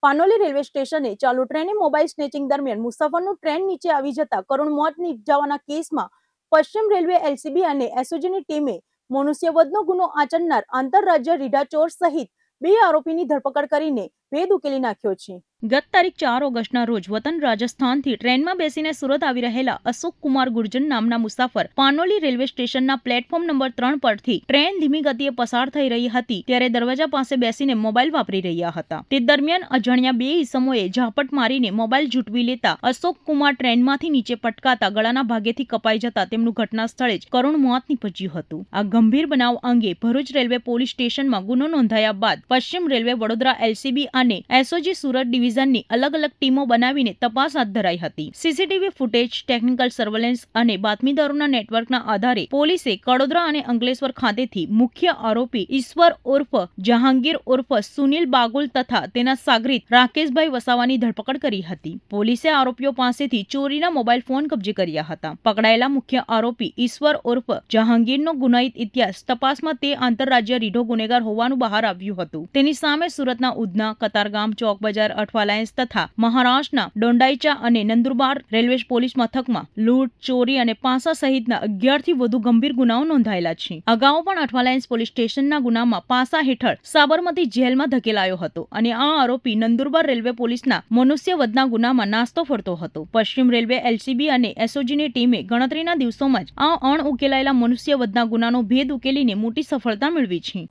Panoli railway સ્ટેશને ચાલુ ટ્રેને mobile snatching દરમિયાન મુસાફરનું ટ્રેન નીચે આવી જતા કરુણ મોત નિપજાવાના કેસમાં પશ્ચિમ રેલવે એલસીબી અને એસઓજીની ટીમે મનુષ્યવધનો ગુનો આચરનાર આંતરરાજ્ય રીઢા ચોર સહિત 2 આરોપીની ધરપકડ કરીને ભેદ ઉકેલી નાખ્યો છે। ગત તારીખ 4 ઓગસ્ટના રોજ વતન રાજસ્થાનથી ટ્રેનમાં બેસીને સુરત આવી રહેલા અશોક કુમાર ગુર્જર નામના મુસાફર પાનોલી રેલવે સ્ટેશનના પ્લેટફોર્મ નંબર 3 પરથી ટ્રેન ધીમી ગતિએ પસાર થઈ રહી હતી ત્યારે દરવાજા પાસે બેસીને મોબાઈલ વાપરી રહ્યા હતા। તે દરમિયાન અજાણ્યા 2 ઈસમોએ ઝાપટ મારીને મોબાઈલ ઝૂંટવી લેતા અશોક કુમાર ટ્રેનમાંથી નીચે પટકાતા ગળાના ભાગેથી કપાઈ જતા તેમનું ઘટના સ્થળે જ કરુણ મોત નીપજ્યું હતું। આ ગંભીર બનાવ અંગે ભરૂચ રેલવે પોલીસ સ્ટેશનમાં ગુનો નોંધાયા બાદ પશ્ચિમ રેલવે વડોદરા એલસીબી અને એસઓજી સુરત ડિવિઝનની અલગ અલગ ટીમો બનાવીને તપાસ હાથ ધરાઈ હતી। સીસીટીવી ફૂટેજ, ટેકનિકલ સર્વેલન્સ અને બાતમીદારોના નેટવર્કના આધારે પોલીસે કડોદરા અને અંકલેશ્વર ખાતેથી મુખ્ય આરોપી ઈશ્વર ઉર્ફ જહાંગીર ઉર્ફ સુનિલ બાગુલ તથા તેના સાગરીત રાકેશભાઈ વસાવાની ધરપકડ કરી હતી। પોલીસે આરોપીઓ પાસેથી ચોરીના મોબાઈલ ફોન કબજે કર્યા હતા। પકડાયેલા મુખ્ય આરોપી ઈશ્વર ઉર્ફ જહાંગીરનો ગુનાહિત ઇતિહાસ તપાસમાં તે આંતરરાજ્ય રીઢો ગુનેગાર હોવાનું બહાર આવ્યું હતું। તેની સામે સુરતના ઉધના, કતારગામ, ચોક બજાર, અઠવાલાયન્સ તથા મહારાષ્ટ્રના ડોંડાઈચા અને નંદુરબાર રેલવે પોલીસ મથકમાં લૂંટ, ચોરી અને પાસા સહિતના 11 થી વધુ ગંભીર ગુનાઓ નોંધાયેલા છે। અગાઉ પણ અઠવાલાયન્સ પોલીસ સ્ટેશનના ગુનામાં પાસા હેઠળ સાબરમતી જેલમાં ધકેલાયો હતો અને આ આરોપી નંદુરબાર રેલવે પોલીસના મનુષ્યવધના ગુનામાં નાસ્તો ફરતો હતો। પશ્ચિમ રેલવે એલસીબી અને એસઓજીની ટીમે ગણતરીના દિવસોમાં જ આ અણઉકેલાયેલા મનુષ્યવધના ગુનાનો ભેદ ઉકેલીને મોટી સફળતા મેળવી છે।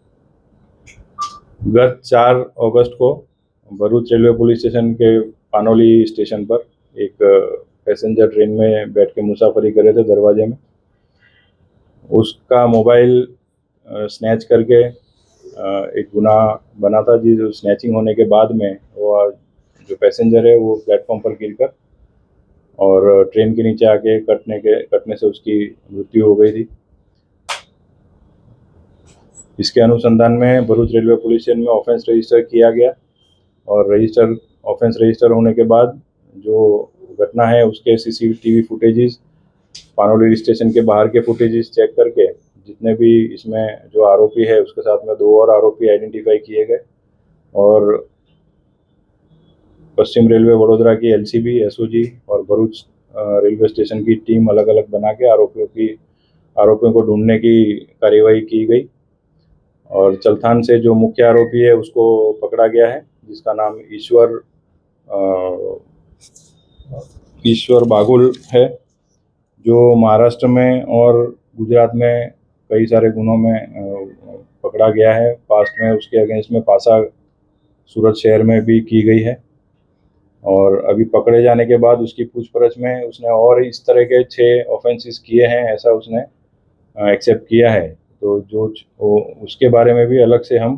गत 4 अगस्त को भरूच रेलवे पुलिस स्टेशन के पानोली स्टेशन पर एक पैसेंजर ट्रेन में बैठ के मुसाफरी कर रहे थे दरवाजे में। उसका मोबाइल स्नैच करके एक गुनाह बना था, जिस स्नैचिंग होने के बाद में वो जो पैसेंजर है वो प्लेटफॉर्म पर गिरकर और ट्रेन के नीचे आके कटने से उसकी मृत्यु हो गई थी। इसके अनुसंधान में भरूच रेलवे पुलिस स्टेशन में ऑफेंस रजिस्टर किया गया और ऑफेंस रजिस्टर होने के बाद जो घटना है उसके सीसीटीवी फुटेजेस, पानोली स्टेशन के बाहर के फुटेजेस चेक करके जितने भी इसमें जो आरोपी है उसके साथ में 2 और आरोपी आइडेंटिफाई किए गए और पश्चिम रेलवे वडोदरा की एलसीबी, एसओजी और भरूच रेलवे स्टेशन की टीम अलग अलग बना के आरोपियों को ढूंढने की कार्यवाही की गई और चलथान से जो मुख्य आरोपी है उसको पकड़ा गया है, जिसका नाम ईश्वर बागुल है, जो महाराष्ट्र में और गुजरात में कई सारे गुनों में पकड़ा गया है। पास्ट में उसके अगेंस्ट में पासा सूरत शहर में भी की गई है और अभी पकड़े जाने के बाद उसकी पूछपरछ में उसने और इस तरह के 6 ऑफेंसेस किए हैं, ऐसा उसने एक्सेप्ट किया है। तो जो उसके बारे में भी अलग से हम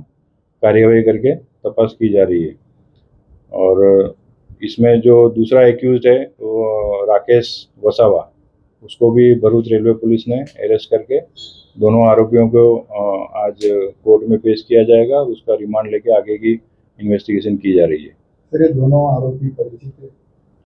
कार्यवाही करके तपास की जा रही है। और इसमें जो दूसरा एक्यूज्ड है वो राकेश वसावा, उसको भी भरूच रेलवे पुलिस ने अरेस्ट करके दोनों आरोपियों को आज कोर्ट में पेश किया जाएगा। उसका रिमांड लेके आगे की इन्वेस्टिगेशन की जा रही है। सर, ये दोनों आरोपी परिचित है?